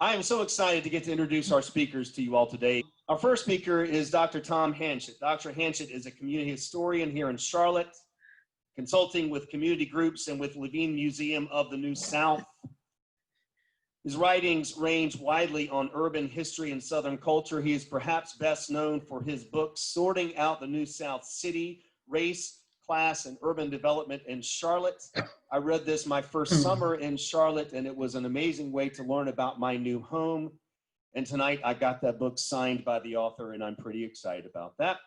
I am so excited to get to introduce our speakers to you all today. Our first speaker is Dr. Tom Hanchett. Dr. Hanchett is a community historian here in Charlotte, consulting with community groups and with Levine Museum of the New South. His writings range widely on urban history and Southern culture. He is perhaps best known for his book, Sorting Out the New South City, Race, Class, and Urban Development in Charlotte. I read this my first summer in Charlotte, and it was an amazing way to learn about my new home. And tonight I got that book signed by the author, and I'm pretty excited about that.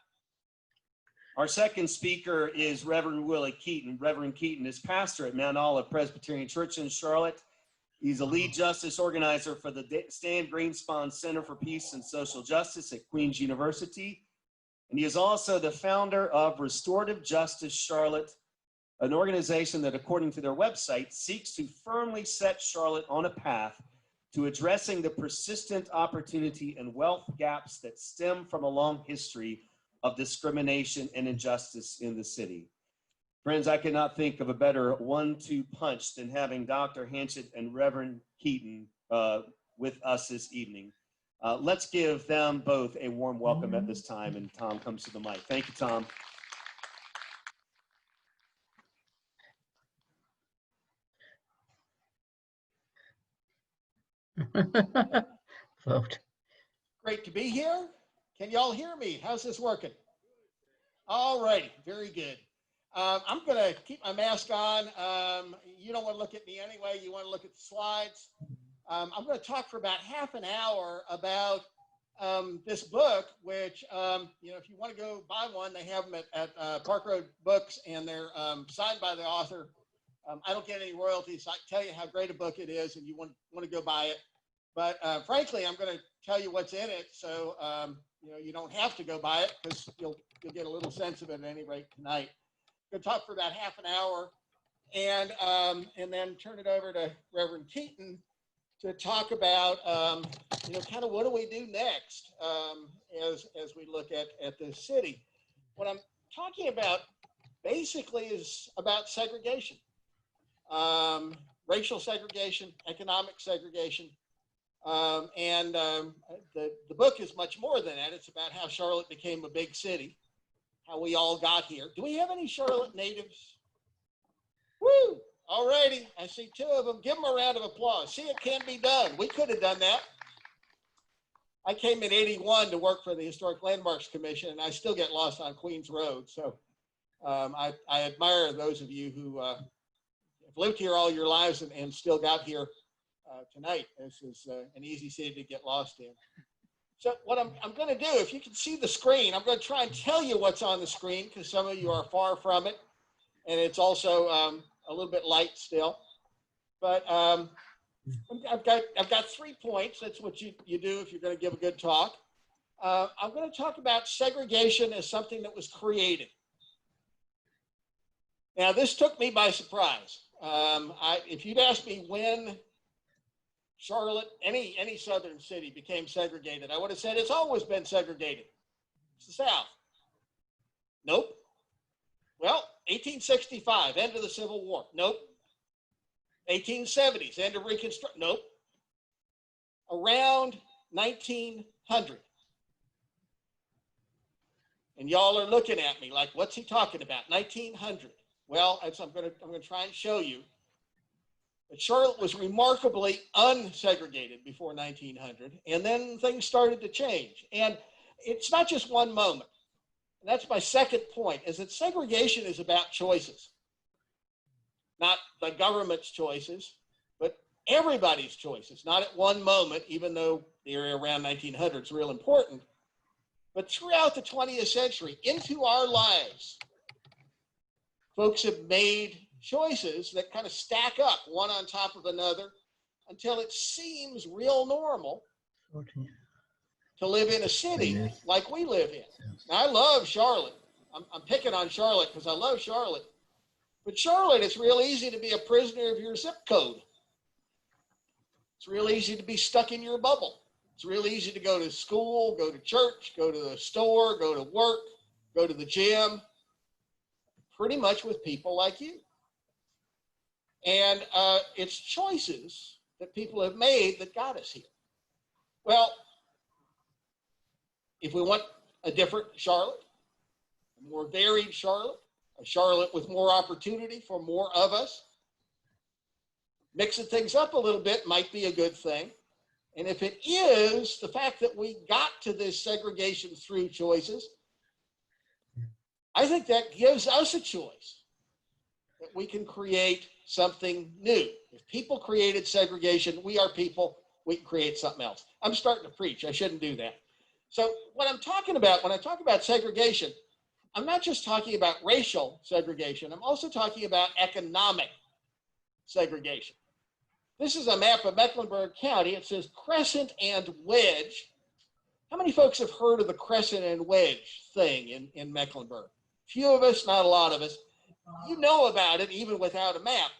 Our second speaker is Reverend Willie Keaton. Reverend Keaton is pastor at Mount Olive Presbyterian Church in Charlotte. He's a lead justice organizer for the Stan Greenspon Center for Peace and Social Justice at Queen's University. And he is also the founder of Restorative Justice Charlotte, an organization that, according to their website, seeks to firmly set Charlotte on a path to addressing the persistent opportunity and wealth gaps that stem from a long history of discrimination and injustice in the city. Friends, I cannot think of a better 1-2 punch than having Dr. Hanchett and Reverend Keaton with us this evening. Let's give them both a warm welcome at this time, and Tom comes to the mic. Thank you, Tom. Vote. Great to be here. Can y'all hear me? How's this working? All righty, very good. I'm going to keep my mask on. You don't want to look at me anyway. You want to look at the slides. I'm going to talk for about half an hour about this book, which, if you want to go buy one, they have them at Park Road Books, and they're signed by the author. I don't get any royalties. I can tell you how great a book it is, and you want to go buy it. But frankly, I'm going to tell you what's in it, so you don't have to go buy it, because you'll get a little sense of it at any rate tonight. I'm going to talk for about half an hour, and then turn it over to Reverend Keaton to talk about kind of what do we do next as we look at this city. What I'm talking about basically is about segregation, racial segregation, economic segregation. And the book is much more than that. It's about how Charlotte became a big city, how we all got here. Do we have any Charlotte natives? Woo! All righty. I see 2 of them. Give them a round of applause. See, it can be done. We could have done that. I came in '81 to work for the Historic Landmarks Commission, and I still get lost on Queens Road. So I admire those of you who have lived here all your lives and still got here tonight. This is an easy city to get lost in. So what I'm going to do, if you can see the screen, I'm going to try and tell you what's on the screen, because some of you are far from it, and it's also a little bit light still. But I've got 3 points. That's what you do if you're going to give a good talk. I'm going to talk about segregation as something that was created. Now, this took me by surprise. If you'd asked me when Charlotte, any southern city became segregated, I would have said it's always been segregated. It's the South. Nope. Well, 1865, end of the Civil War. Nope. 1870s, end of Reconstruction. Nope. Around 1900. And y'all are looking at me like, what's he talking about? 1900. Well, I'm going to try and show you. But Charlotte was remarkably unsegregated before 1900, and then things started to change. And it's not just one moment. And that's my second point, is that segregation is about choices. Not the government's choices, but everybody's choices. Not at one moment, even though the area around 1900 is real important, but throughout the 20th century, into our lives, folks have made choices that kind of stack up one on top of another until it seems real normal to live in a city like we live in. Now, I love Charlotte. I'm picking on Charlotte because I love Charlotte. But Charlotte, it's real easy to be a prisoner of your zip code. It's real easy to be stuck in your bubble. It's real easy to go to school, go to church, go to the store, go to work, go to the gym, pretty much with people like you. And it's choices that people have made that got us here. Well, if we want a different Charlotte, a more varied Charlotte, a Charlotte with more opportunity for more of us, mixing things up a little bit might be a good thing. And if it is, the fact that we got to this segregation through choices, I think that gives us a choice that we can create something new. If people created segregation, we are people, we can create something else. I'm starting to preach. I shouldn't do that. So what I'm talking about, when I talk about segregation, I'm not just talking about racial segregation. I'm also talking about economic segregation. This is a map of Mecklenburg County. It says crescent and wedge. How many folks have heard of the crescent and wedge thing in Mecklenburg? Few of us, not a lot of us. You know about it even without a map.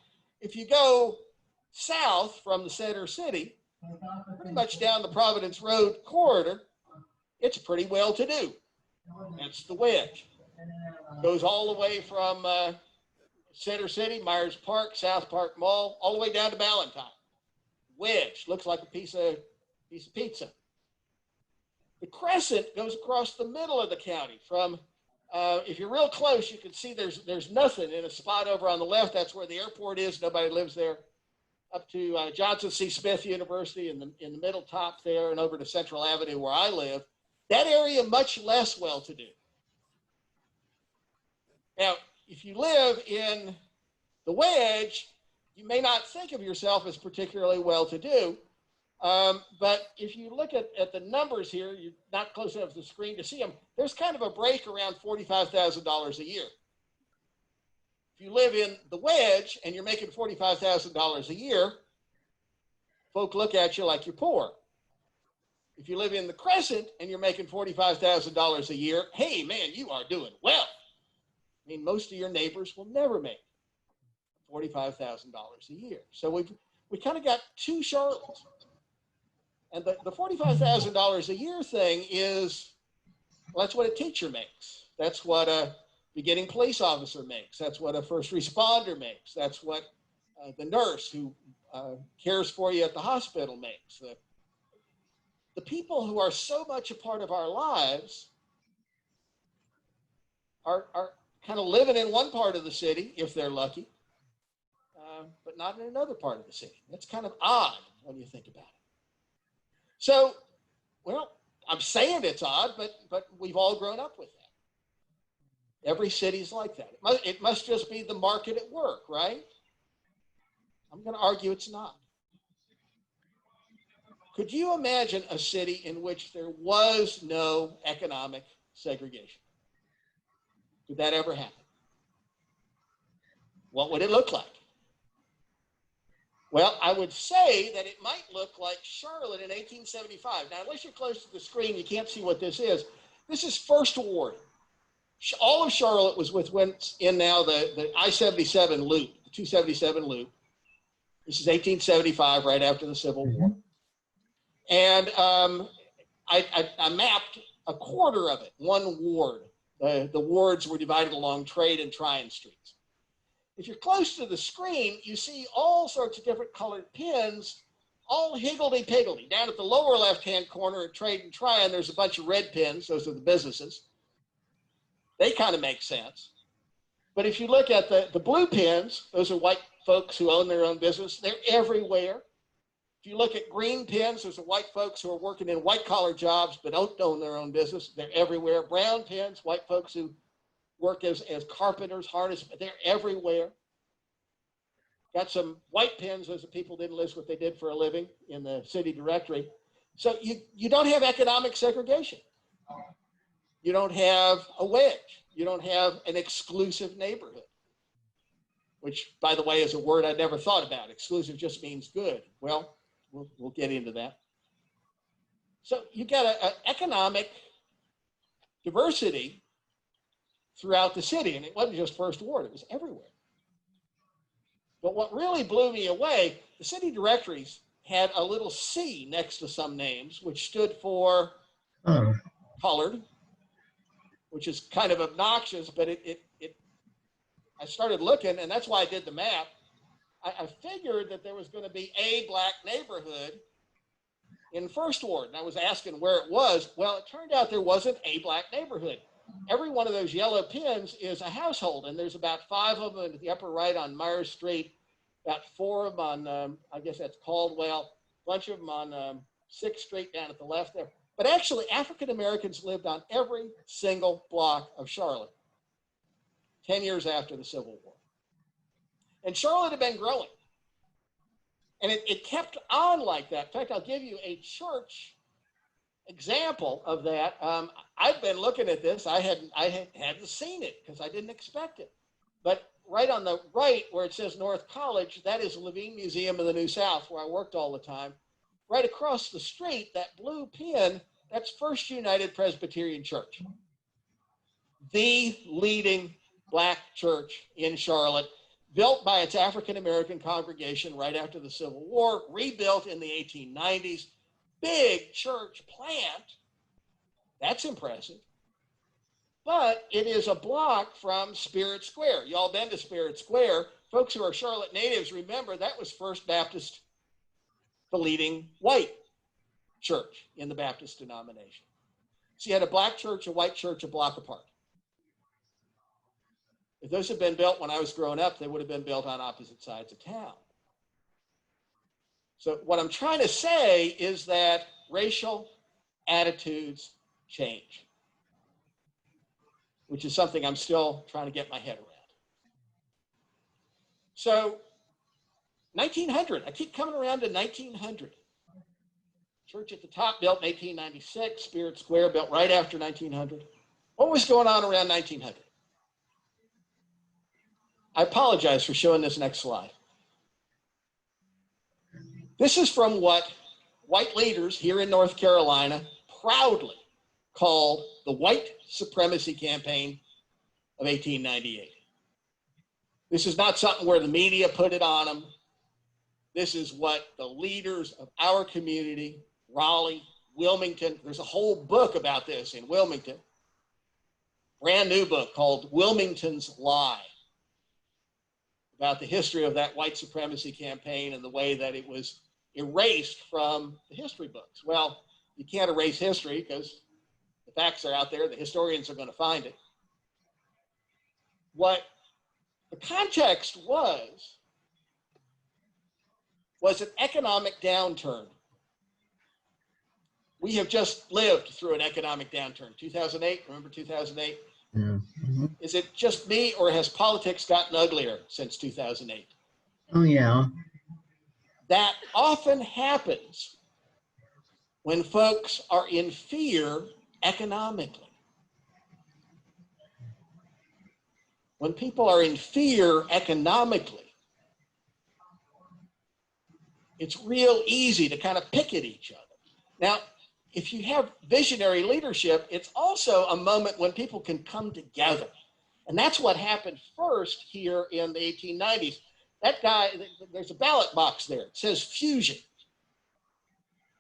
If you go south from the center city, pretty much down the Providence Road corridor, it's pretty well to do. That's the wedge. Goes all the way from Center City, Myers Park, South Park Mall, all the way down to Ballantyne. Wedge, looks like a piece of pizza. The crescent goes across the middle of the county from, if you're real close, you can see there's nothing in a spot over on the left. That's where the airport is. Nobody lives there. Up to Johnson C. Smith University in the middle top there, and over to Central Avenue where I live. That area much less well-to-do. Now, if you live in the wedge, you may not think of yourself as particularly well-to-do, but if you look at the numbers here, you're not close enough to the screen to see them. There's kind of a break around $45,000 a year. If you live in the wedge and you're making $45,000 a year, folk look at you like you're poor. If you live in the crescent and you're making $45,000 a year, hey, man, you are doing well. I mean, most of your neighbors will never make $45,000 a year. So we kind of got two Charlottes. And the $45,000 a year thing is, well, that's what a teacher makes. That's what a beginning police officer makes. That's what a first responder makes. That's what the nurse who cares for you at the hospital makes. The people who are so much a part of our lives are kind of living in one part of the city, if they're lucky, but not in another part of the city. That's kind of odd when you think about it. So, well, I'm saying it's odd, but we've all grown up with that. Every city's like that. It must just be the market at work, right? I'm going to argue it's not. Could you imagine a city in which there was no economic segregation? Could that ever happen? What would it look like? Well, I would say that it might look like Charlotte in 1875. Now, unless you're close to the screen, you can't see what this is. This is First Ward. All of Charlotte was within now the I-77 loop, the 277 loop. This is 1875, right after the Civil War. And I mapped a quarter of it, one ward. The wards were divided along Trade and Tryon Streets. If you're close to the screen, you see all sorts of different colored pins, all higgledy-piggledy. Down at the lower left-hand corner at Trade and Tryon, there's a bunch of red pins. Those are the businesses. They kind of make sense. But if you look at the blue pins, those are white folks who own their own business. They're everywhere. If you look at green pins, those are white folks who are working in white-collar jobs but don't own their own business. They're everywhere. Brown pins, white folks who work as carpenters, harness, they're everywhere. Got some white pins, those are people who didn't list what they did for a living in the city directory. So you don't have economic segregation. You don't have a wedge. You don't have an exclusive neighborhood, which, by the way, is a word I never thought about. Exclusive just means good. Well, we'll get into that. So you got an economic diversity throughout the city, and it wasn't just First Ward, it was everywhere. But what really blew me away, the city directories had a little C next to some names, which stood for colored, which is kind of obnoxious, but I started looking, and that's why I did the map. I figured that there was going to be a black neighborhood in First Ward, and I was asking where it was. Well, it turned out there wasn't a black neighborhood. Every one of those yellow pins is a household, and there's about 5 of them in the upper right on Myers Street, about 4 of them on, I guess that's Caldwell, a bunch of them on 6th Street down at the left there. But actually, African Americans lived on every single block of Charlotte 10 years after the Civil War. And Charlotte had been growing. And it kept on like that. In fact, I'll give you a church example of that. I've been looking at this. I hadn't seen it because I didn't expect it. But right on the right where it says North College, that is Levine Museum of the New South, where I worked all the time. Right across the street, that blue pin, that's First United Presbyterian Church, the leading black church in Charlotte, built by its African-American congregation right after the Civil War, rebuilt in the 1890s. Big church plant. That's impressive. But it is a block from Spirit Square. Y'all been to Spirit Square. Folks who are Charlotte natives remember that was First Baptist, the leading white church in the Baptist denomination. So you had a black church, a white church, a block apart. If those had been built when I was growing up, they would have been built on opposite sides of town. So what I'm trying to say is that racial attitudes change, which is something I'm still trying to get my head around. So 1900, I keep coming around to 1900. Church at the top built in 1896, Spirit Square built right after 1900. What was going on around 1900? I apologize for showing this next slide. This is from what white leaders here in North Carolina proudly called the White Supremacy Campaign of 1898. This is not something where the media put it on them. This is what the leaders of our community, Raleigh, Wilmington, there's a whole book about this in Wilmington, brand new book called Wilmington's Lie, about the history of that white supremacy campaign and the way that it was erased from the history books. Well, you can't erase history because the facts are out there. The historians are going to find it. What the context was an economic downturn. We have just lived through an economic downturn. 2008, remember 2008? Mm-hmm. Is it just me, or has politics gotten uglier since 2008? Oh, yeah. That often happens when folks are in fear economically. When people are in fear economically, it's real easy to kind of pick at each other. Now, if you have visionary leadership, it's also a moment when people can come together. And that's what happened first here in the 1890s. That guy, there's a ballot box there. It says fusion.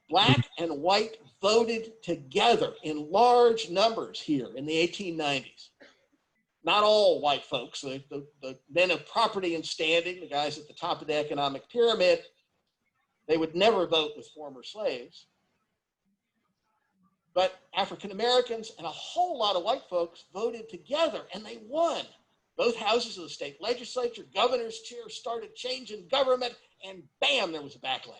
Black and white voted together in large numbers here in the 1890s. Not all white folks, the men of property and standing, the guys at the top of the economic pyramid, they would never vote with former slaves. But African Americans and a whole lot of white folks voted together, and they won. Both houses of the state legislature, governor's chair started changing government, and bam, there was a backlash.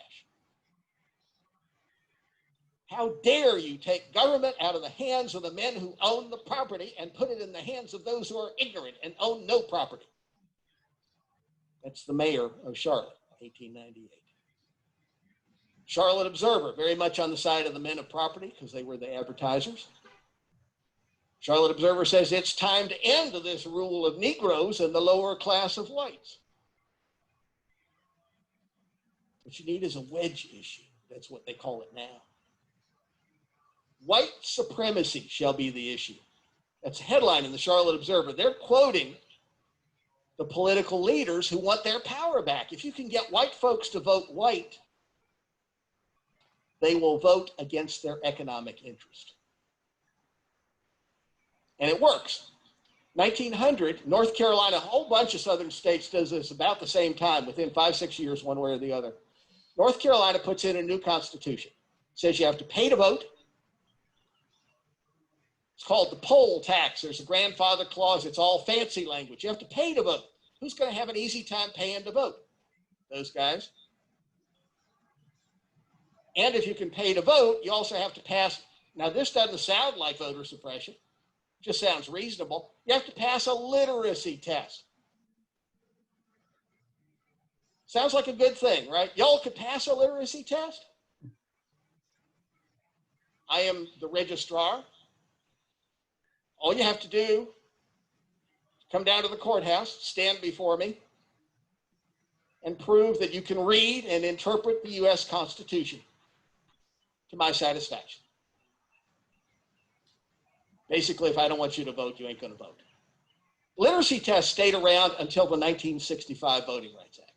How dare you take government out of the hands of the men who own the property and put it in the hands of those who are ignorant and own no property? That's the mayor of Charlotte, 1898. Charlotte Observer, very much on the side of the men of property because they were the advertisers. Charlotte Observer says it's time to end this rule of Negroes and the lower class of whites. What you need is a wedge issue. That's what they call it now. White supremacy shall be the issue. That's a headline in the Charlotte Observer. They're quoting the political leaders who want their power back. If you can get white folks to vote white, they will vote against their economic interest. And it works. 1900, North Carolina, a whole bunch of southern states does this about the same time, within 5-6 years, one way or the other. North Carolina puts in a new constitution. says you have to pay to vote. It's called the poll tax. There's a grandfather clause. It's all fancy language. You have to pay to vote. Who's going to have an easy time paying to vote? Those guys. And if you can pay to vote, you also have to pass. Now, this doesn't sound like voter suppression. It just sounds reasonable. You have to pass a literacy test. Sounds like a good thing, right? Y'all could pass a literacy test? I am the registrar. All you have to do, come down to the courthouse, stand before me, and prove that you can read and interpret the U.S. Constitution to my satisfaction. Basically, if I don't want you to vote, you ain't going to vote. Literacy tests stayed around until the 1965 Voting Rights Act.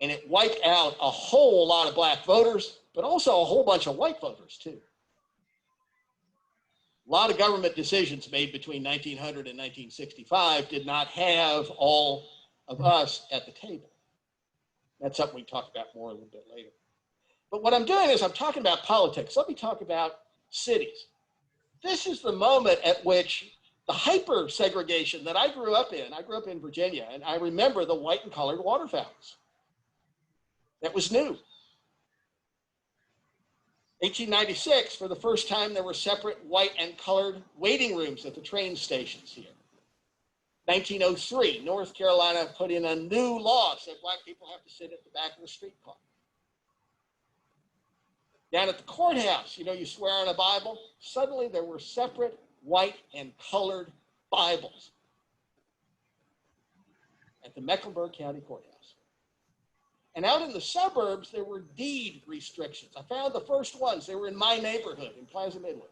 And it wiped out a whole lot of black voters, but also a whole bunch of white voters, too. A lot of government decisions made between 1900 and 1965 did not have all of us at the table. That's something we can talk about more a little bit later. But what I'm doing is I'm talking about politics. Let me talk about cities. This is the moment at which the hyper segregation that I grew up in Virginia, and I remember the white and colored water fountains. That was new. 1896, for the first time, there were separate white and colored waiting rooms at the train stations here. 1903, North Carolina put in a new law, said black people have to sit at the back of the streetcar. Down at the courthouse, you swear on a Bible. Suddenly there were separate white and colored Bibles at the Mecklenburg County Courthouse. And out in the suburbs, there were deed restrictions. I found the first ones. They were in my neighborhood in Plaza Midwood,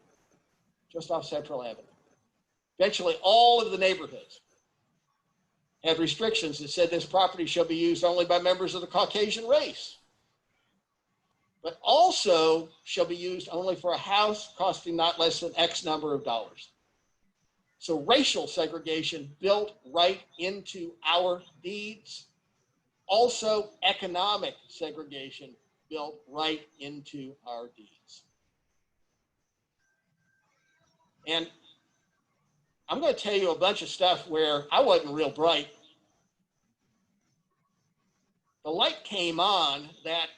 just off Central Avenue. Eventually, all of the neighborhoods had restrictions that said this property shall be used only by members of the Caucasian race, but also shall be used only for a house costing not less than X number of dollars. So racial segregation built right into our deeds. Also, economic segregation built right into our deeds. And I'm going to tell you a bunch of stuff where I wasn't real bright. The light came on that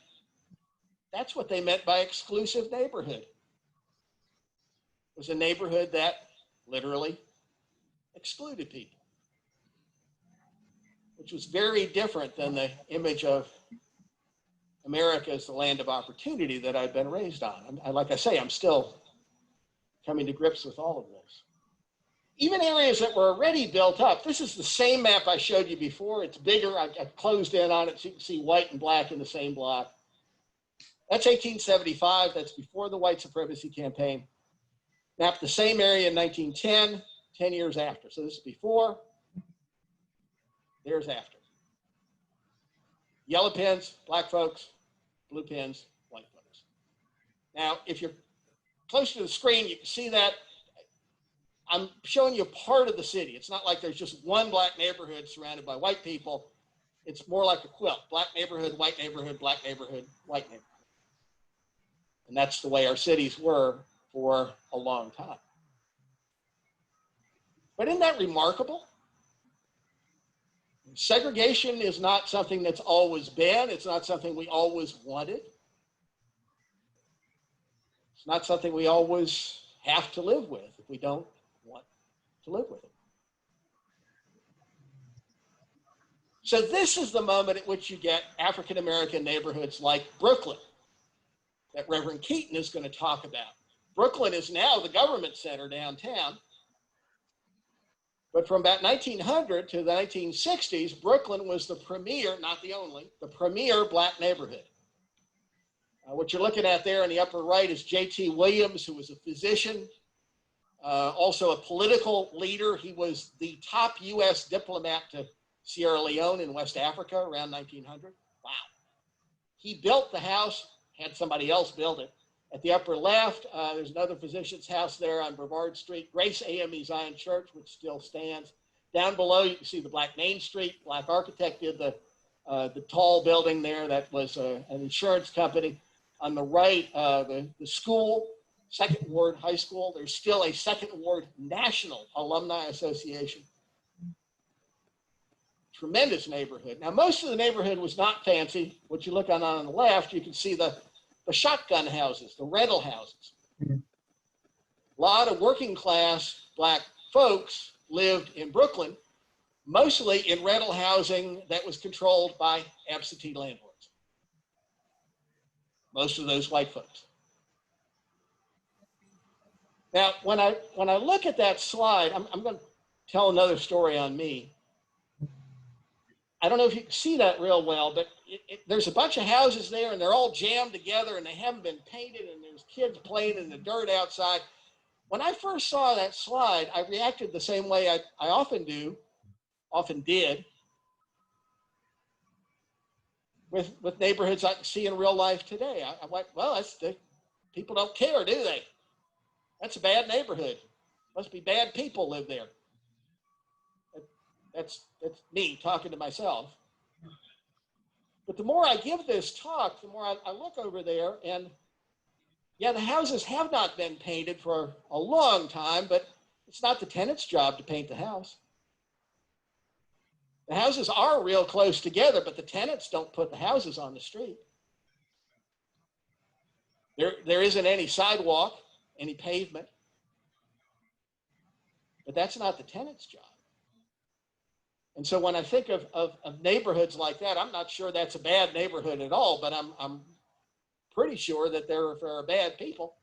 that's what they meant by exclusive neighborhood. It was a neighborhood that literally excluded people, which was very different than the image of America as the land of opportunity that I've been raised on. Like I say, I'm still coming to grips with all of this. Even areas that were already built up. This is the same map I showed you before. It's bigger. I've closed in on it so you can see white and black in the same block. That's 1875. That's before the white supremacy campaign. Mapped the same area in 1910, 10 years after. So this is before. There's after. Yellow pins, black folks. Blue pins, white folks. Now, if you're close to the screen, you can see that I'm showing you part of the city. It's not like there's just one black neighborhood surrounded by white people. It's more like a quilt. Black neighborhood, white neighborhood, black neighborhood, white neighborhood. And that's the way our cities were for a long time. But isn't that remarkable? Segregation is not something that's always been. It's not something we always wanted. It's not something we always have to live with if we don't want to live with it. So this is the moment at which you get African-American neighborhoods like Brooklyn that Reverend Keaton is going to talk about. Brooklyn is now the government center downtown. But from about 1900 to the 1960s, Brooklyn was the premier, not the only, the premier black neighborhood. What you're looking at there in the upper right is J.T. Williams, who was a physician, also a political leader. He was the top U.S. diplomat to Sierra Leone in West Africa around 1900. Wow. He built the house, had somebody else build it. At the upper left, there's another physician's house there on Brevard Street, Grace AME Zion Church, which still stands. Down below, you can see the Black Main Street. Black architect did the tall building there. That was an insurance company. On the right, the school, Second Ward High School. There's still a Second Ward National Alumni Association. Tremendous neighborhood. Now, most of the neighborhood was not fancy. What you look on the left, you can see the shotgun houses, the rental houses. A lot of working class Black folks lived in Brooklyn, mostly in rental housing that was controlled by absentee landlords. Most of those white folks. Now, when I look at that slide, I'm going to tell another story on me. I don't know if you can see that real well, but there's a bunch of houses there, and they're all jammed together, and they haven't been painted, and there's kids playing in the dirt outside. When I first saw that slide, I reacted the same way I often did, with neighborhoods I see in real life today. I went, well, people don't care, do they? That's a bad neighborhood. Must be bad people live there. That's me talking to myself. But the more I give this talk, the more I look over there, and yeah, the houses have not been painted for a long time, but it's not the tenant's job to paint the house. The houses are real close together, but the tenants don't put the houses on the street. There isn't any sidewalk, any pavement, but that's not the tenant's job. And so when I think of neighborhoods like that, I'm not sure that's a bad neighborhood at all, but I'm pretty sure that there are bad people.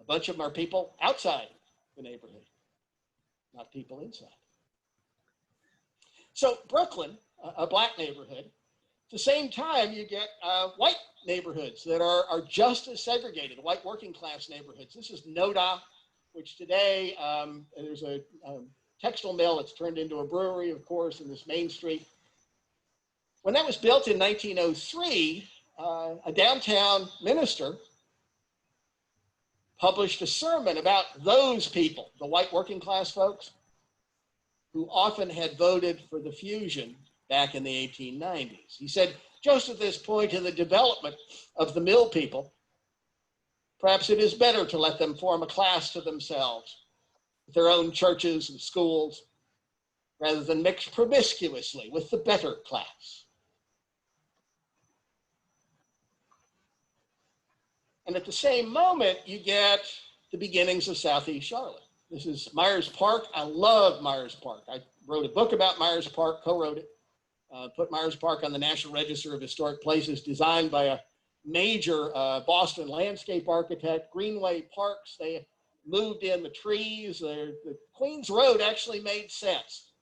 A bunch of them are people outside the neighborhood, not people inside. So Brooklyn, a Black neighborhood, at the same time you get white neighborhoods that are just as segregated, white working class neighborhoods. This is Noda, which today there's a textile mill that's turned into a brewery, of course, in this main street. When that was built in 1903, a downtown minister published a sermon about those people, the white working class folks, who often had voted for the fusion back in the 1890s. He said, just at this point in the development of the mill people, perhaps it is better to let them form a class to themselves, with their own churches and schools, rather than mix promiscuously with the better class. And at the same moment, you get the beginnings of Southeast Charlotte. This is Myers Park. I love Myers Park. I wrote a book about Myers Park, co-wrote it, put Myers Park on the National Register of Historic Places, designed by a major Boston landscape architect. Greenway Parks, they moved in the trees. The Queens Road actually made sense.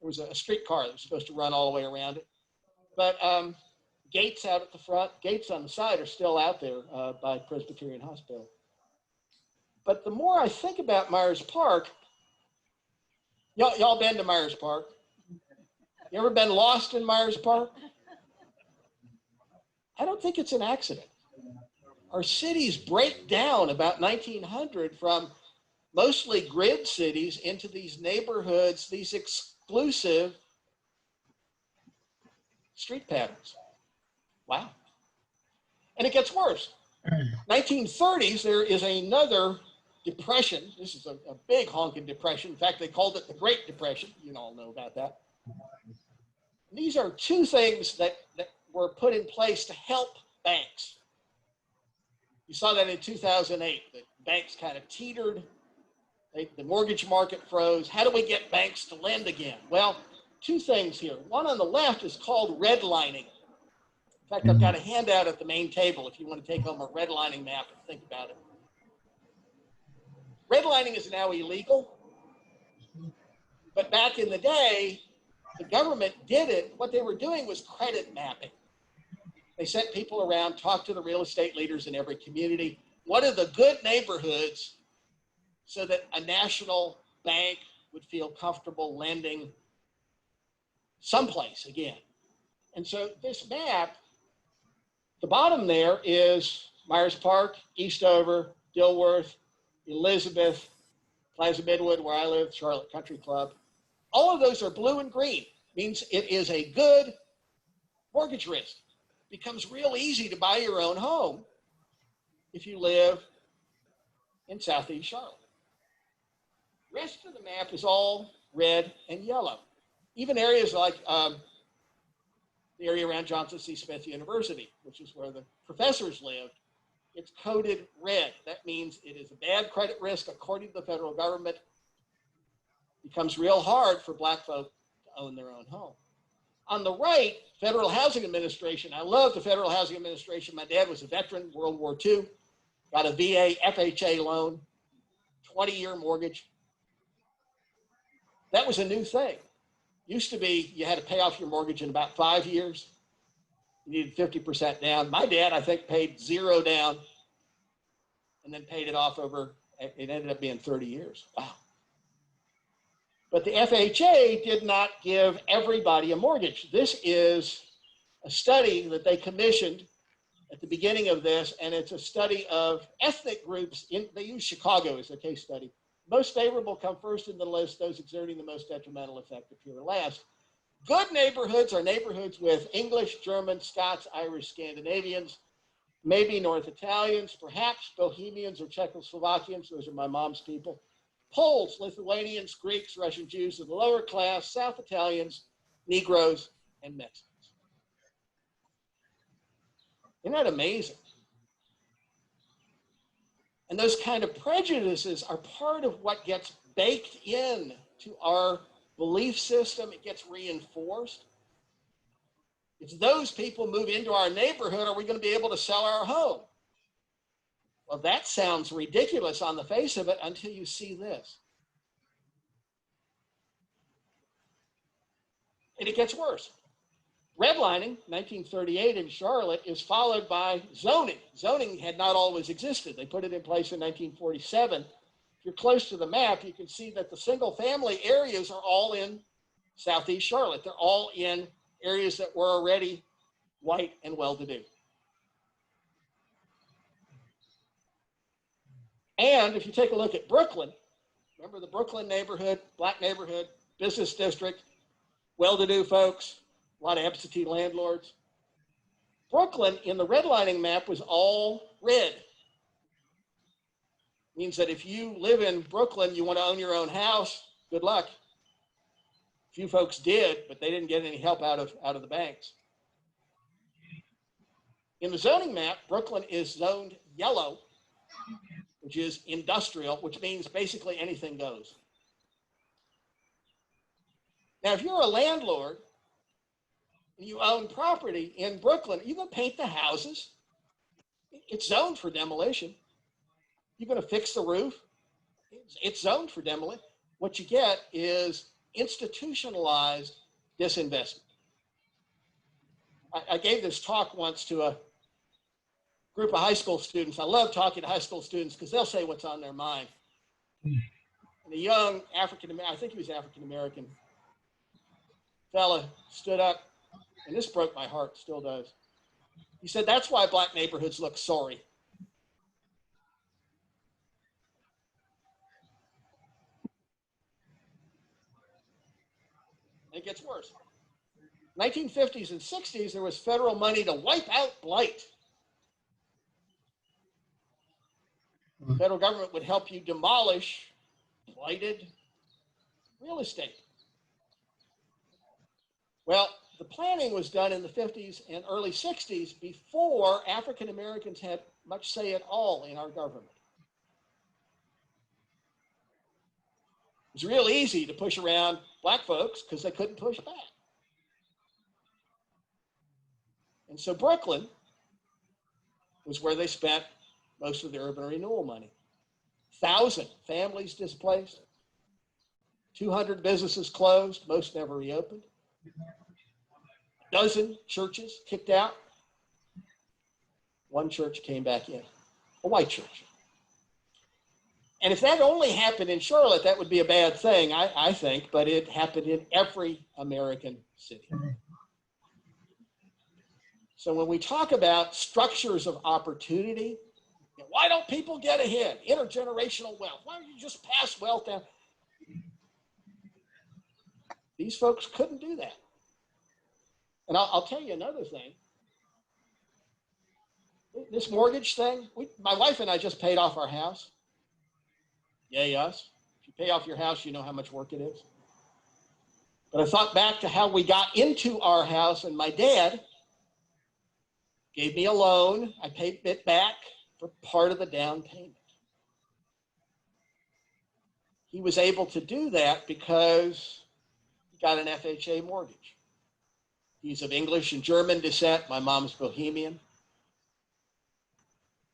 There was a streetcar that was supposed to run all the way around it. But gates out at the front, gates on the side are still out there by Presbyterian Hospital. But the more I think about Myers Park, y'all been to Myers Park? You ever been lost in Myers Park? I don't think it's an accident. Our cities break down about 1900 from mostly grid cities into these neighborhoods, these exclusive street patterns. Wow. And it gets worse. 1930s, there is another depression. This is a big honking depression. In fact, they called it the Great Depression. You all know about that. And these are two things that were put in place to help banks. You saw that in 2008. The banks kind of teetered. The mortgage market froze. How do we get banks to lend again? Well, two things here. One on the left is called redlining. In fact, I've got a handout at the main table if you want to take home a redlining map and think about it. Redlining is now illegal, but back in the day, the government did it. What they were doing was credit mapping. They sent people around, talked to the real estate leaders in every community. What are the good neighborhoods so that a national bank would feel comfortable lending someplace again? And so this map, the bottom there is Myers Park, Eastover, Dilworth, Elizabeth, Plaza Midwood, where I live, Charlotte Country Club. All of those are blue and green. Means it is a good mortgage risk. becomes real easy to buy your own home if you live in Southeast Charlotte. The rest of the map is all red and yellow. Even areas like the area around Johnson C. Smith University, which is where the professors lived, it's coded red. That means it is a bad credit risk according to the federal government. It becomes real hard for black folk to own their own home. On the right, Federal Housing Administration. I love the Federal Housing Administration. My dad was a veteran, World War II, got a VA FHA loan, 20-year mortgage. That was a new thing. Used to be you had to pay off your mortgage in about 5 years. You needed 50% down. My dad, I think, paid 0 down and then paid it off over, it ended up being 30 years. Wow. But the FHA did not give everybody a mortgage. This is a study that they commissioned at the beginning of this, and it's a study of ethnic groups. They use Chicago as a case study. Most favorable come first in the list, those exerting the most detrimental effect appear last. Good neighborhoods are neighborhoods with English, German, Scots, Irish, Scandinavians, maybe North Italians, perhaps Bohemians or Czechoslovakians, those are my mom's people, Poles, Lithuanians, Greeks, Russian Jews of the lower class, South Italians, Negroes, and Mexicans. Isn't that amazing? And those kind of prejudices are part of what gets baked in to our belief system. It gets reinforced. It's those people move into our neighborhood, are we going to be able to sell our home? Well, that sounds ridiculous on the face of it until you see this. And it gets worse. Redlining, 1938 in Charlotte, is followed by zoning. Zoning had not always existed. They put it in place in 1947. If you're close to the map, you can see that the single family areas are all in Southeast Charlotte. They're all in areas that were already white and well-to-do. And if you take a look at Brooklyn, remember the Brooklyn neighborhood, black neighborhood, business district, well-to-do folks, a lot of absentee landlords. Brooklyn in the redlining map was all red. Means that if you live in Brooklyn, you want to own your own house, good luck. Few folks did, but they didn't get any help out of the banks. In the zoning map, Brooklyn is zoned yellow, which is industrial, which means basically anything goes. Now, if you're a landlord, you own property in Brooklyn, you're going to paint the houses. It's zoned for demolition. You're going to fix the roof. It's zoned for demolition. What you get is institutionalized disinvestment. I gave this talk once to a group of high school students. I love talking to high school students because they'll say what's on their mind. And a young African-American, I think he was African-American fella, stood up. And this broke my heart, still does. He said, that's why black neighborhoods look sorry. It gets worse. 1950s and 60s, there was federal money to wipe out blight. The federal government would help you demolish blighted real estate. Well, the planning was done in the 50s and early 60s before African Americans had much say at all in our government. It was real easy to push around black folks because they couldn't push back. And so Brooklyn was where they spent most of the urban renewal money. 1,000 families displaced, 200 businesses closed, most never reopened. A dozen churches kicked out. One church came back in, a white church. And if that only happened in Charlotte, that would be a bad thing, I think, but it happened in every American city. So when we talk about structures of opportunity, why don't people get ahead? Intergenerational wealth. Why don't you just pass wealth down? These folks couldn't do that. And I'll tell you another thing. this mortgage thing, my wife and I just paid off our house. Yay, us. If you pay off your house, you know how much work it is. But I thought back to how we got into our house, and my dad gave me a loan. I paid it back for part of the down payment. He was able to do that because he got an FHA mortgage. He's of English and German descent. My mom's Bohemian.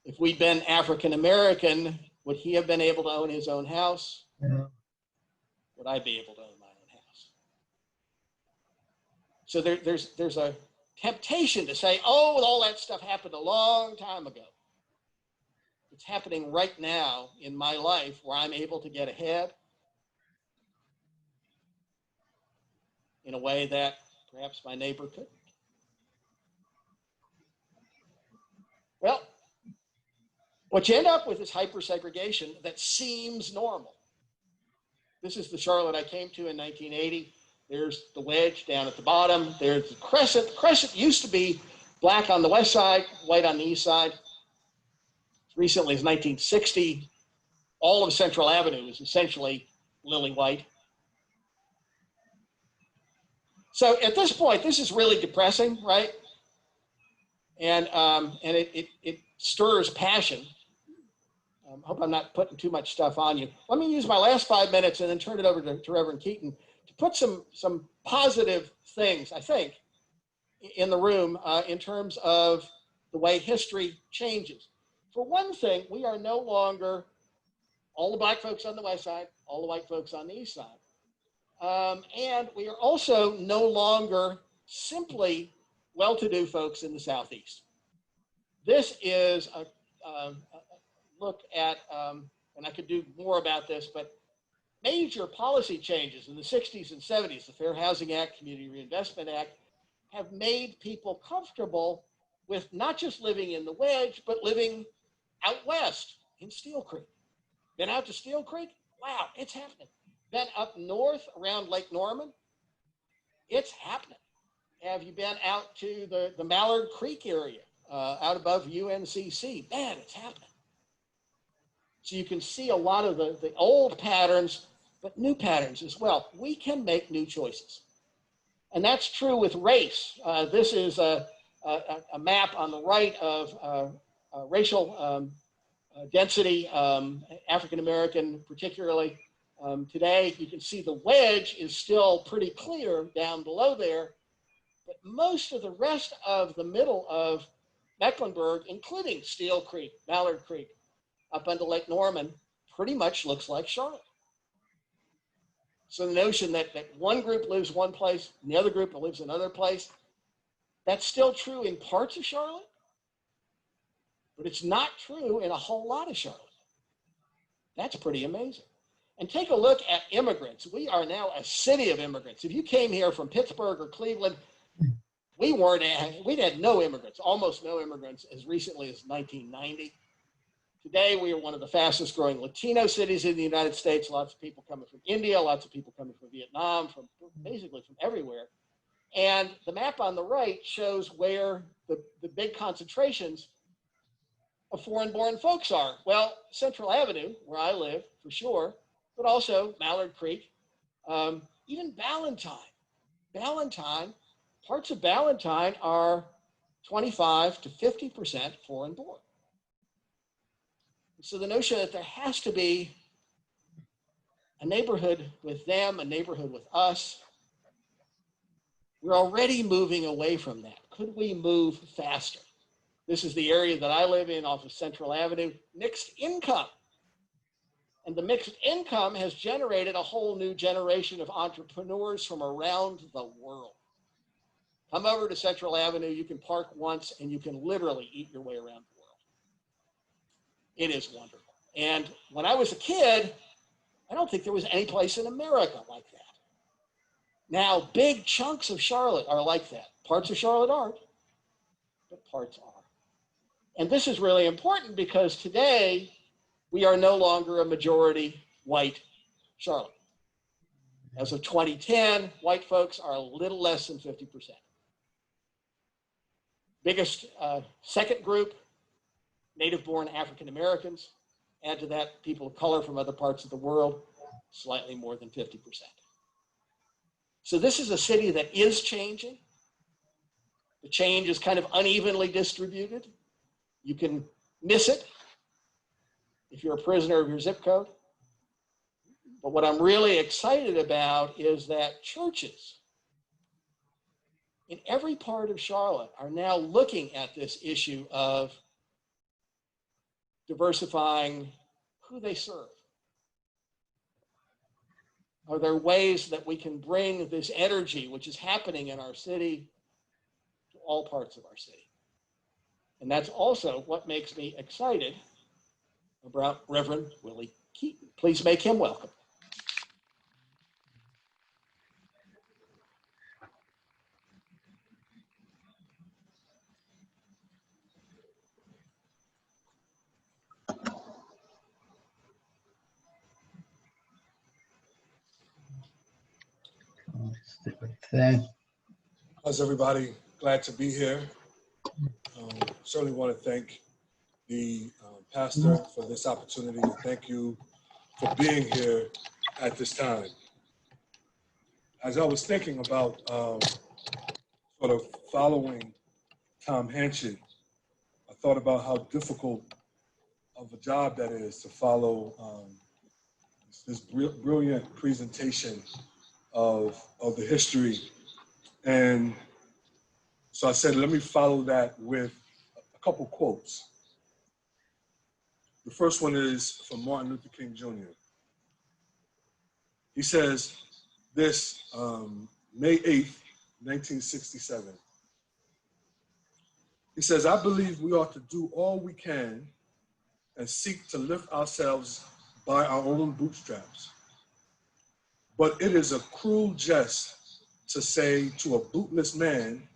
If we'd been African American, would he have been able to own his own house? Yeah. Would I be able to own my own house? So there's a temptation to say, oh, all that stuff happened a long time ago. It's happening right now in my life where I'm able to get ahead in a way that perhaps my neighbor couldn't. Well, what you end up with is hyper-segregation that seems normal. This is the Charlotte I came to in 1980. There's the wedge down at the bottom. There's the crescent. The crescent used to be black on the west side, white on the east side. Recently, as 1960, all of Central Avenue is essentially lily white. So at this point, this is really depressing, right? And it stirs passion. I hope I'm not putting too much stuff on you. Let me use my last 5 minutes and then turn it over to Reverend Keaton to put some positive things, I think, in the room in terms of the way history changes. For one thing, we are no longer all the black folks on the west side, all the white folks on the east side. And we are also no longer simply well-to-do folks in the southeast. This is a look at, and I could do more about this, but major policy changes in the 60s and 70s, the Fair Housing Act, Community Reinvestment Act, have made people comfortable with not just living in the wedge, but living out west in Steel Creek. Been out to Steel Creek? Wow, it's happening. Been up north around Lake Norman? It's happening. Have you been out to the Mallard Creek area, out above UNCC? Man, it's happening. So you can see a lot of the old patterns, but new patterns as well. We can make new choices. And that's true with race. This is a map on the right of racial density, African American particularly. Today, you can see the wedge is still pretty clear down below there, but most of the rest of the middle of Mecklenburg, including Steel Creek, Mallard Creek, up under Lake Norman, pretty much looks like Charlotte. So the notion that one group lives one place and the other group lives another place, that's still true in parts of Charlotte, but it's not true in a whole lot of Charlotte. That's pretty amazing. And take a look at immigrants. We are now a city of immigrants. If you came here from Pittsburgh or Cleveland, we had no immigrants, almost no immigrants as recently as 1990. Today, we are one of the fastest growing Latino cities in the United States. Lots of people coming from India, lots of people coming from Vietnam, basically from everywhere. And the map on the right shows where the big concentrations of foreign-born folks are. Well, Central Avenue, where I live, for sure, but also Mallard Creek, even Ballantyne, parts of Ballantyne are 25 to 50% foreign-born. So the notion that there has to be a neighborhood with them, a neighborhood with us, we're already moving away from that. Could we move faster? This is the area that I live in off of Central Avenue, mixed income. And the mixed income has generated a whole new generation of entrepreneurs from around the world. Come over to Central Avenue, you can park once and you can literally eat your way around the world. It is wonderful. And when I was a kid, I don't think there was any place in America like that. Now, big chunks of Charlotte are like that. Parts of Charlotte aren't, but parts are. And this is really important because today we are no longer a majority white Charlotte. As of 2010, white folks are a little less than 50%. Biggest second group, native-born African Americans. Add to that people of color from other parts of the world, slightly more than 50%. So this is a city that is changing. The change is kind of unevenly distributed. You can miss it if you're a prisoner of your zip code. But what I'm really excited about is that churches in every part of Charlotte are now looking at this issue of diversifying who they serve. Are there ways that we can bring this energy, which is happening in our city, to all parts of our city? And that's also what makes me excited about Reverend Willie Keaton. Please make him welcome. How's everybody? Glad to be here. Certainly want to thank the pastor for this opportunity, and thank you for being here at this time. As I was thinking about sort of following Tom Hanchett, I thought about how difficult of a job that is to follow this brilliant presentation of the history. And so I said, let me follow that with a couple quotes. The first one is from Martin Luther King Jr. He says this May 8th, 1967. He says, I believe we ought to do all we can and seek to lift ourselves by our own bootstraps. But it is a cruel jest to say to a bootless man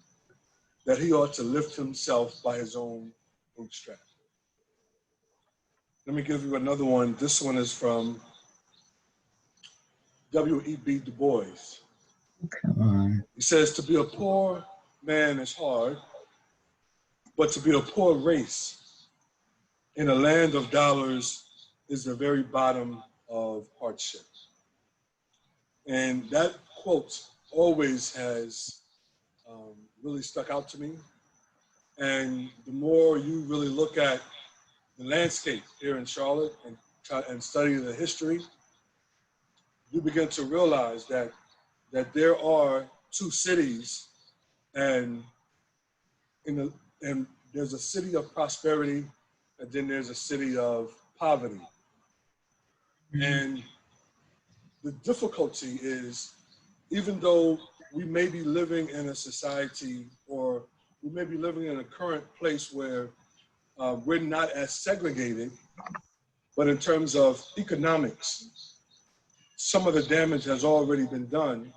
that he ought to lift himself by his own bootstrap. Let me give you another one. This one is from W.E.B. Du Bois. Come on. He says, to be a poor man is hard, but to be a poor race in a land of dollars is the very bottom of hardship. And that quote always has really stuck out to me. And the more you really look at the landscape here in Charlotte and study the history, you begin to realize that there are two cities, and there's a city of prosperity, and then there's a city of poverty. Mm-hmm. And the difficulty is, even though we may be living in a society, or we may be living in a current place where we're not as segregated, but in terms of economics, some of the damage has already been done.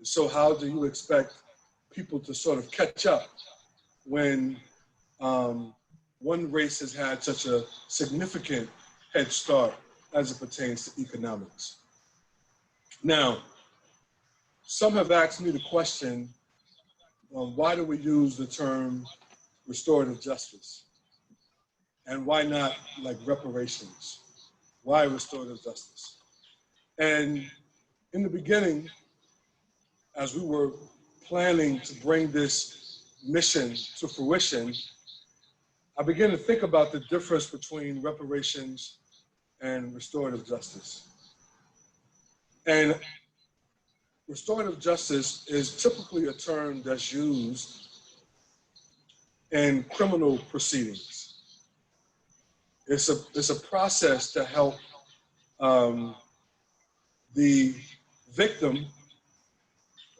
So how do you expect people to sort of catch up when one race has had such a significant head start as it pertains to economics? Now, some have asked me the question, why do we use the term restorative justice? And why not like reparations? Why restorative justice? And in the beginning, as we were planning to bring this mission to fruition, I began to think about the difference between reparations and restorative justice. And restorative justice is typically a term that's used in criminal proceedings. It's a process to help the victim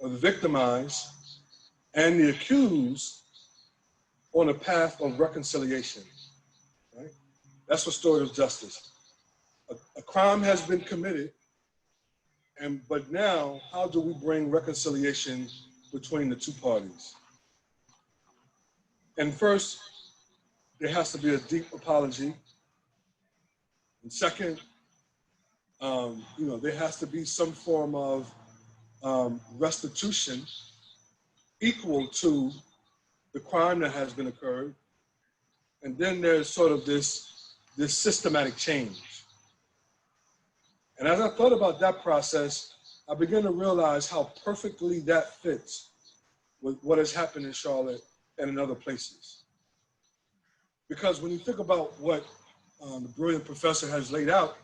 or the victimized and the accused on a path of reconciliation, right? That's restorative justice. A crime has been committed, but now how do we bring reconciliation between the two parties? And first, there has to be a deep apology. And second, there has to be some form of restitution equal to the crime that has been occurred. And then there's sort of this systematic change. And as I thought about that process, I began to realize how perfectly that fits with what has happened in Charlotte and in other places. Because when you think about what the brilliant professor has laid out,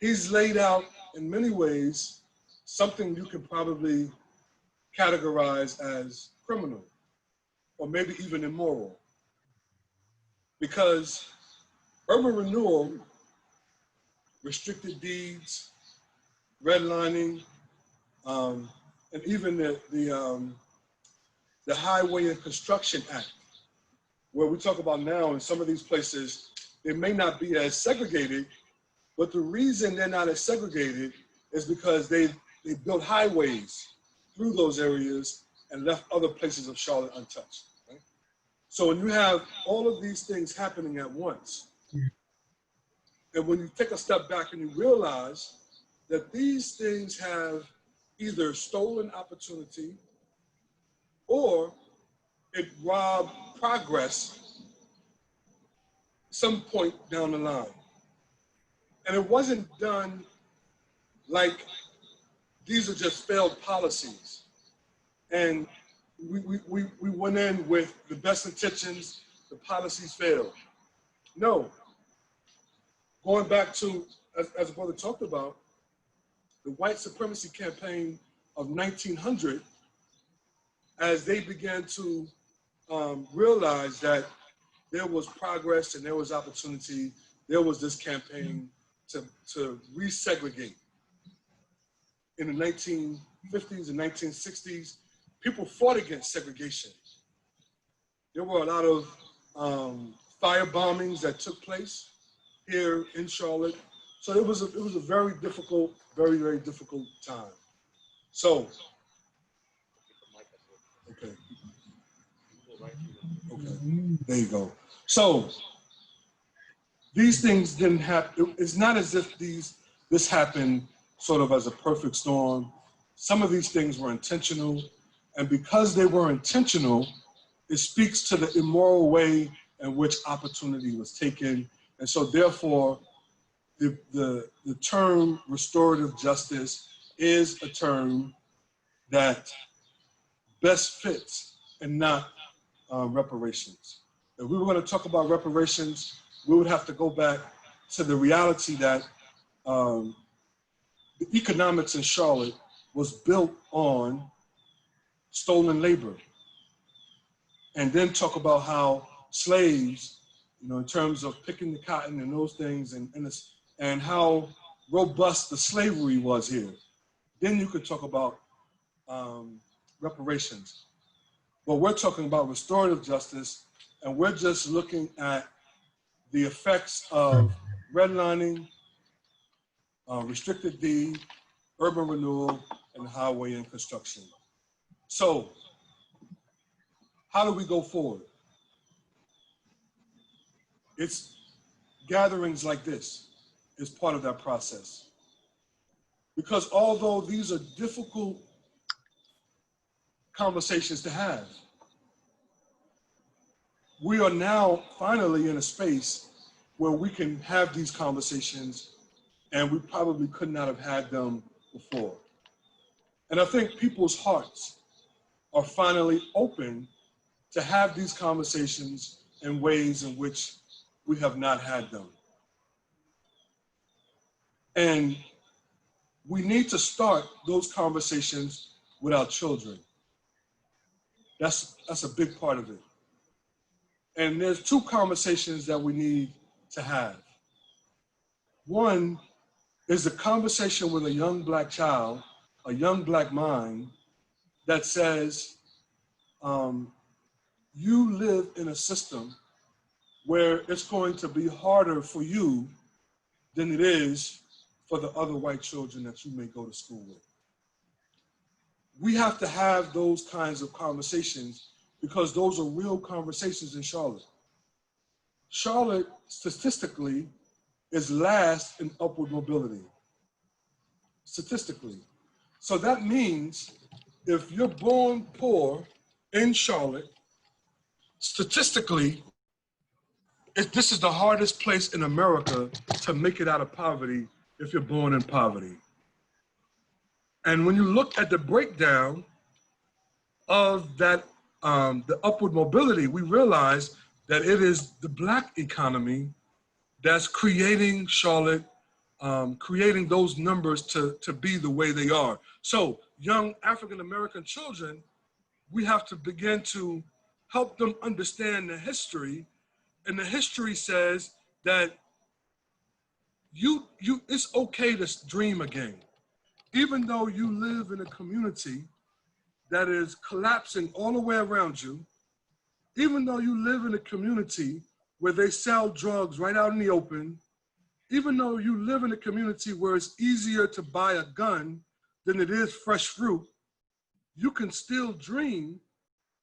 he's laid out in many ways something you can probably categorize as criminal or maybe even immoral. Because urban renewal, restricted deeds, redlining, and even the Highway and Construction Act, where we talk about now in some of these places, they may not be as segregated, but the reason they're not as segregated is because they built highways through those areas and left other places of Charlotte untouched. Right? So when you have all of these things happening at once, and when you take a step back and you realize that these things have either stolen opportunity or it robbed progress some point down the line. And it wasn't done like these are just failed policies. And we went in with the best intentions, the policies failed. No. Going back to, as Brother talked about, the white supremacy campaign of 1900, as they began to realize that there was progress and there was opportunity, there was this campaign to resegregate. In the 1950s and 1960s, people fought against segregation. There were a lot of fire bombings that took place here in Charlotte. So it was a very difficult, very, very difficult time. So, okay, there you go. So these things didn't happen. It's not as if this happened sort of as a perfect storm. Some of these things were intentional, and because they were intentional, it speaks to the immoral way in which opportunity was taken. And so therefore, the term restorative justice is a term that best fits and not reparations. If we were going to talk about reparations, we would have to go back to the reality that the economics in Charlotte was built on stolen labor. And then talk about how slaves, in terms of picking the cotton and those things, and how robust the slavery was here. Then you could talk about reparations. But we're talking about restorative justice, and we're just looking at the effects of redlining, restricted deed, urban renewal, and highway and construction. So, how do we go forward? It's gatherings like this is part of that process. Because although these are difficult conversations to have, we are now finally in a space where we can have these conversations, and we probably could not have had them before. And I think people's hearts are finally open to have these conversations in ways in which we have not had them. And we need to start those conversations with our children. That's a big part of it. And there's two conversations that we need to have. One is a conversation with a young Black child, a young Black mind that says, you live in a system where it's going to be harder for you than it is for the other white children that you may go to school with. We have to have those kinds of conversations because those are real conversations in Charlotte. Charlotte, statistically, is last in upward mobility, statistically. So that means if you're born poor in Charlotte, statistically, this is the hardest place in America to make it out of poverty if you're born in poverty. And when you look at the breakdown of that, the upward mobility, we realize that it is the Black economy that's creating Charlotte, creating those numbers to be the way they are. So young African-American children, we have to begin to help them understand the history. And the history says that it's okay to dream again. Even though you live in a community that is collapsing all the way around you, even though you live in a community where they sell drugs right out in the open, even though you live in a community where it's easier to buy a gun than it is fresh fruit, you can still dream,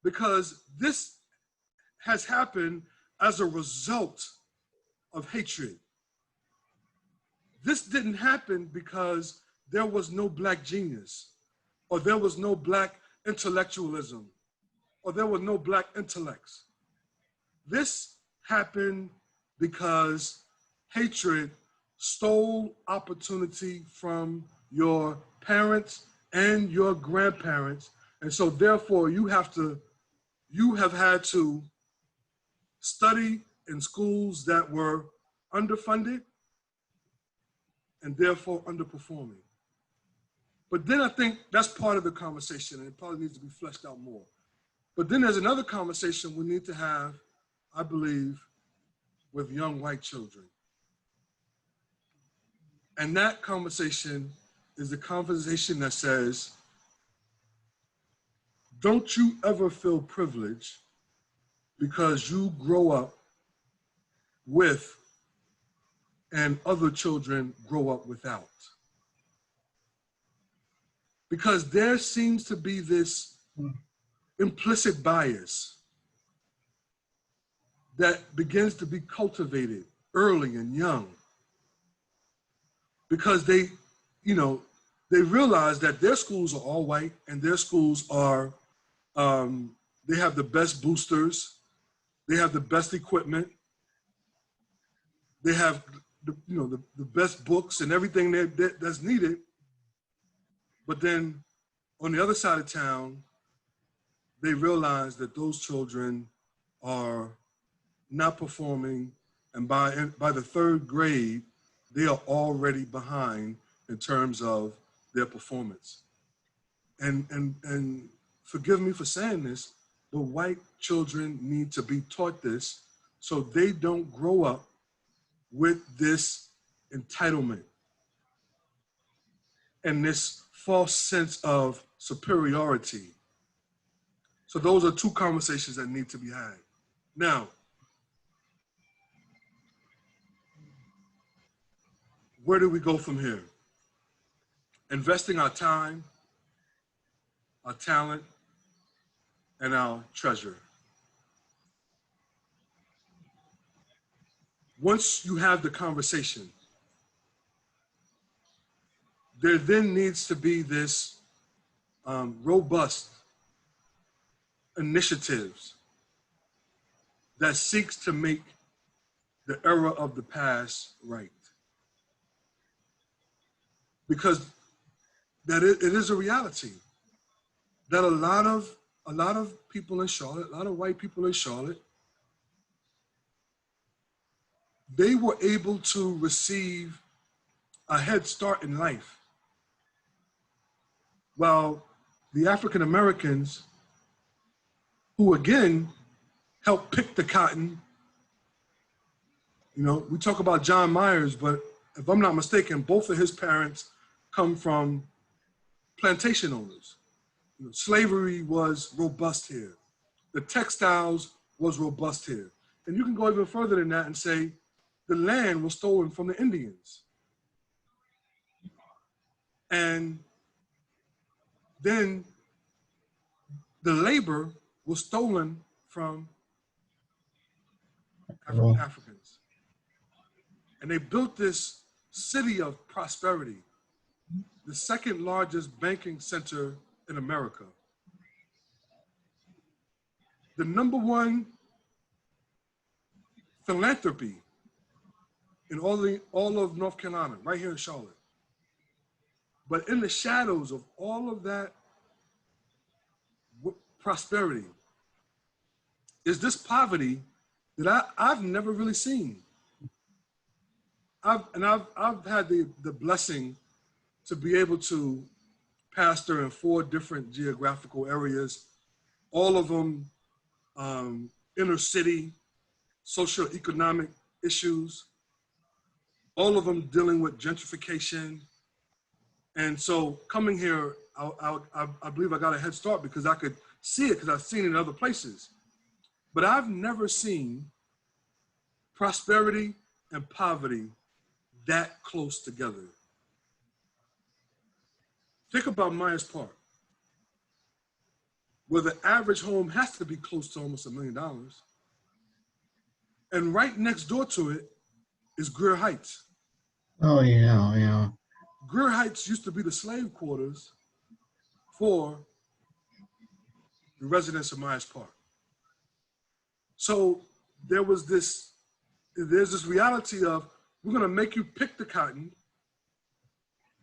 because this has happened as a result of hatred. This didn't happen because there was no Black genius, or there was no Black intellectualism, or there were no Black intellects. This happened because hatred stole opportunity from your parents and your grandparents. And so therefore you have had to study in schools that were underfunded and therefore underperforming. But then I think that's part of the conversation, and it probably needs to be fleshed out more. But then there's another conversation we need to have, I believe, with young white children. And that conversation is the conversation that says, don't you ever feel privileged because you grow up with and other children grow up without. Because there seems to be this implicit bias that begins to be cultivated early and young, because they realize that their schools are all white and their schools are, they have the best boosters, they have the best equipment, they have the best books and everything that's needed. But then on the other side of town, they realize that those children are not performing, and by the third grade, they are already behind in terms of their performance. And forgive me for saying this, but white children need to be taught this so they don't grow up with this entitlement and this false sense of superiority. So those are two conversations that need to be had. Now, where do we go from here? Investing our time, our talent, and our treasure. Once you have the conversation, there then needs to be this robust initiatives that seeks to make the era of the past right. Because it is a reality that a lot of people in Charlotte, a lot of white people in Charlotte, they were able to receive a head start in life, while the African Americans, who again helped pick the cotton, we talk about John Myers, but if I'm not mistaken, both of his parents come from plantation owners. Slavery was robust here. The textiles was robust here. And you can go even further than that and say the land was stolen from the Indians. And then the labor was stolen from Africans. And they built this city of prosperity, the second largest banking center in America. The number one philanthropy in all of North Carolina, right here in Charlotte. But in the shadows of all of that prosperity is this poverty that I've never really seen. I've had the blessing to be able to pastor in 4 different geographical areas, all of them inner city, socioeconomic issues, all of them dealing with gentrification. And so coming here, I believe I got a head start because I could see it because I've seen it in other places. But I've never seen prosperity and poverty that close together. Think about Myers Park, where the average home has to be close to almost $1 million. And right next door to it is Greer Heights. Oh, yeah, yeah. Greer Heights used to be the slave quarters for the residents of Myers Park. So there's this reality of, we're gonna make you pick the cotton.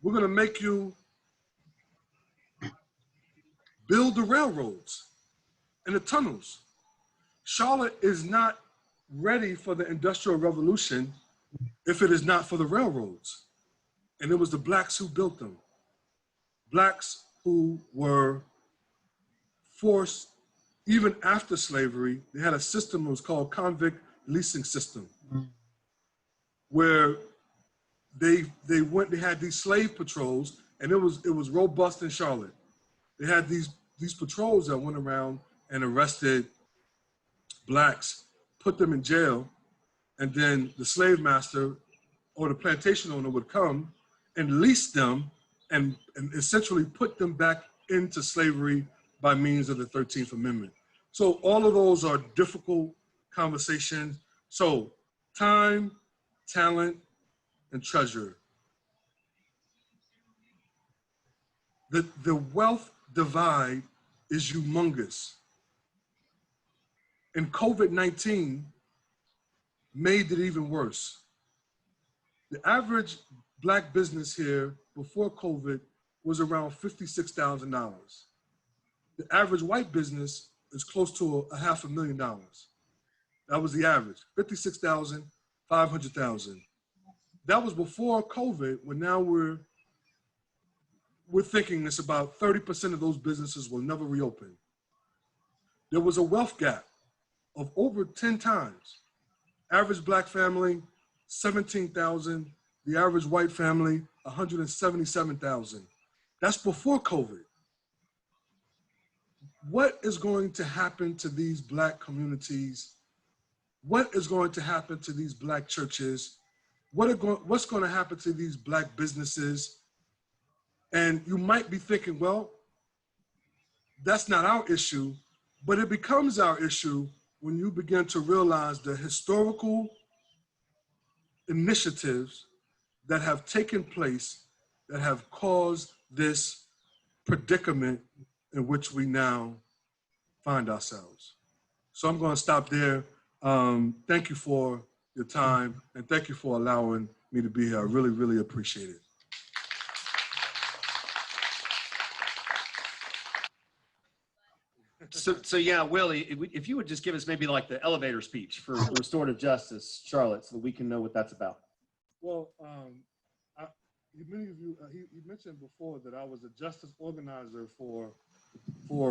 We're gonna make you build the railroads and the tunnels. Charlotte is not ready for the Industrial Revolution if it is not for the railroads. And it was the blacks who built them. Blacks who were forced, even after slavery, they had a system that was called convict leasing system, where they had these slave patrols, and it was robust in Charlotte. They had these patrols that went around and arrested blacks, put them in jail, and then the slave master or the plantation owner would come and lease them and essentially put them back into slavery by means of the 13th Amendment. So all of those are difficult conversations. So time, talent, and treasure. The wealth divide is humongous. And COVID-19 made it even worse. The average Black business here before COVID was around $56,000. The average white business is close to $500,000. That was the average, 56,000, 500,000. That was before COVID, when now we're thinking it's about 30% of those businesses will never reopen. There was a wealth gap of over 10 times. Average Black family, 17,000. The average white family, 177,000. That's before COVID. What is going to happen to these Black communities? What is going to happen to these Black churches? What's going to happen to these Black businesses? And you might be thinking, well, that's not our issue, but it becomes our issue when you begin to realize the historical initiatives that have taken place that have caused this predicament in which we now find ourselves. So I'm going to stop there. Thank you for your time, and thank you for allowing me to be here. I really, really appreciate it. So yeah, Willie, if you would just give us maybe like the elevator speech for restorative justice, Charlotte, so that we can know what that's about. Well, many of you, he mentioned before that I was a justice organizer for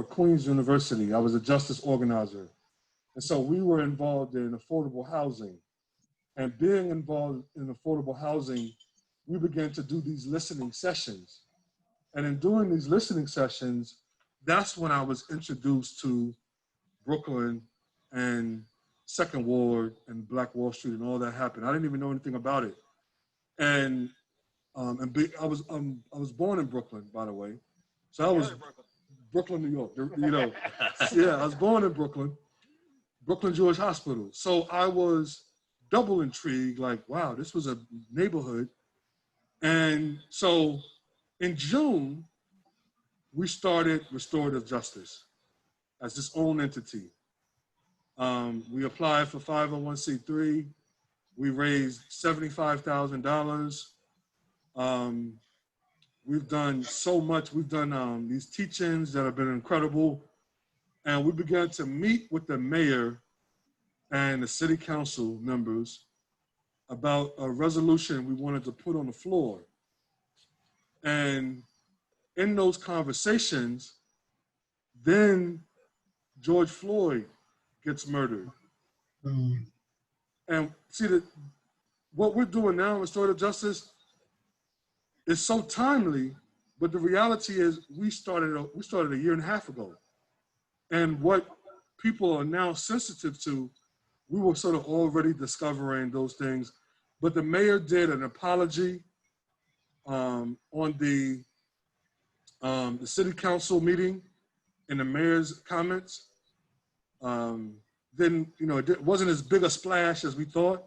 Queen's University. I was a justice organizer. And so we were involved in affordable housing. And being involved in affordable housing, we began to do these listening sessions. And in doing these listening sessions, that's when I was introduced to Brooklyn and Second Ward and Black Wall Street and all that happened. I didn't even know anything about it. And I was born in Brooklyn, by the way. So I was Brooklyn, New York. You know, yeah, I was born in Brooklyn Jewish Hospital. So I was double intrigued, like, wow, this was a neighborhood. And so in June, we started restorative justice as this own entity. We applied for 501c3. We raised $75,000. We've done so much. We've done these teachings that have been incredible. And we began to meet with the mayor and the city council members about a resolution we wanted to put on the floor. And in those conversations, then George Floyd gets murdered. And see, that what we're doing now in restorative justice is so timely, but the reality is we started a year and a half ago. And what people are now sensitive to, we were sort of already discovering those things. But the mayor did an apology on the city council meeting in the mayor's comments. Then, you know, it wasn't as big a splash as we thought,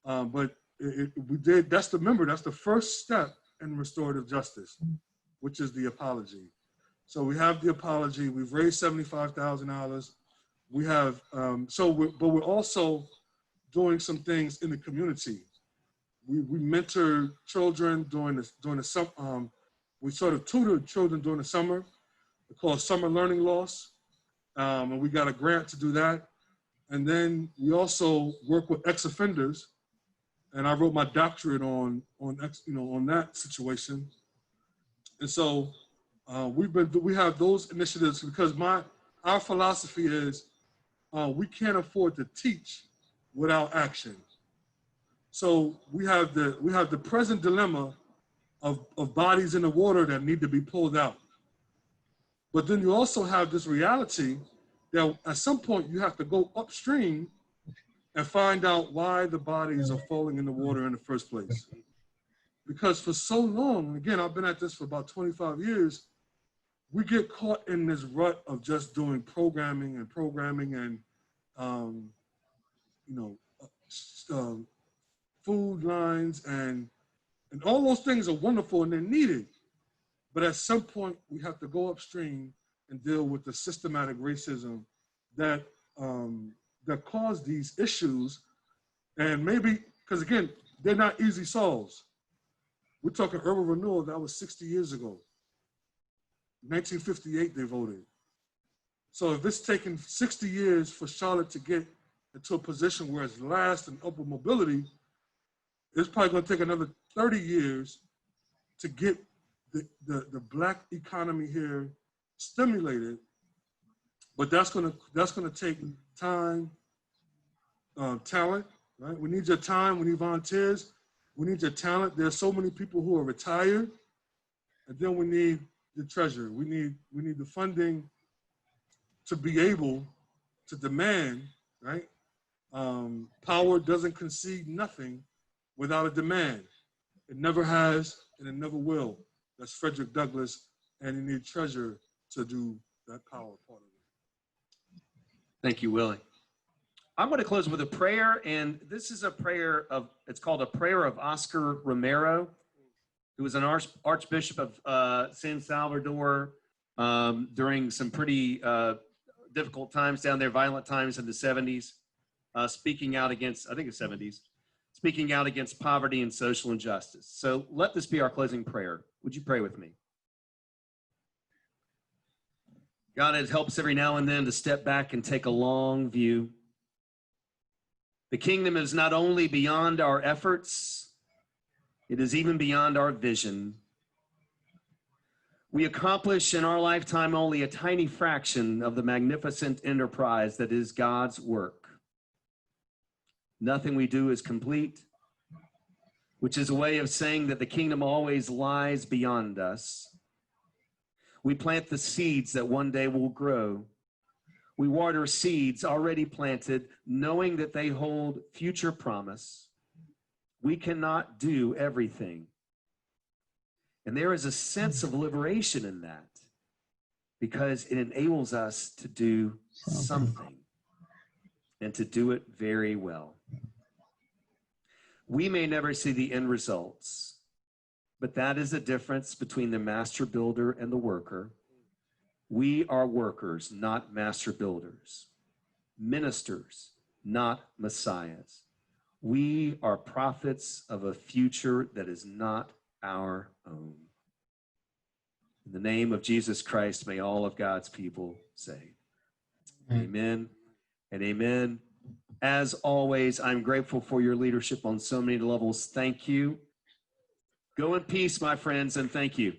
but we did. That's the first step in restorative justice, which is the apology. So we have the apology. We've raised $75,000. We have but we're also doing some things in the community. We mentor children during the summer. We sort of tutored children during the summer. It's called Summer Learning Loss, and we got a grant to do that. And then we also work with ex-offenders, and I wrote my doctorate on that situation. And so we have those initiatives because our philosophy is we can't afford to teach without action. So we have the present dilemma of bodies in the water that need to be pulled out. But then you also have this reality that at some point you have to go upstream and find out why the bodies are falling in the water in the first place. Because for so long, again, I've been at this for about 25 years, we get caught in this rut of just doing programming and food lines and all those things are wonderful and they're needed. But at some point, we have to go upstream and deal with the systematic racism that caused these issues. And maybe, because again, they're not easy solves. We're talking urban renewal, that was 60 years ago. 1958, they voted. So if it's taken 60 years for Charlotte to get into a position where it's last in upward mobility, it's probably gonna take another 30 years to get the Black economy here stimulated. But that's gonna take time, talent, right? We need your time, we need volunteers, we need your talent. There's so many people who are retired, and then we need the treasury. We need the funding to be able to demand, right? Power doesn't concede nothing without a demand. It never has, and it never will. That's Frederick Douglass, and you need treasure to do that power part of it. Thank you, Willie. I'm going to close with a prayer, and this is a prayer it's called a prayer of Oscar Romero, who was an Archbishop of San Salvador during some pretty difficult times down there, violent times in the 70s, speaking out against, I think it's 70s, speaking out against poverty and social injustice. So let this be our closing prayer. Would you pray with me? God, it helps every now and then to step back and take a long view. The kingdom is not only beyond our efforts, it is even beyond our vision. We accomplish in our lifetime only a tiny fraction of the magnificent enterprise that is God's work. Nothing we do is complete, which is a way of saying that the kingdom always lies beyond us. We plant the seeds that one day will grow. We water seeds already planted, knowing that they hold future promise. We cannot do everything. And there is a sense of liberation in that because it enables us to do something and to do it very well. We may never see the end results, but that is the difference between the master builder and the worker. We are workers, not master builders. ministers, not messiahs. We are prophets of a future that is not our own. In the name of Jesus Christ, may all of God's people say, amen and amen. As always, I'm grateful for your leadership on so many levels. Thank you. Go in peace, my friends, and thank you.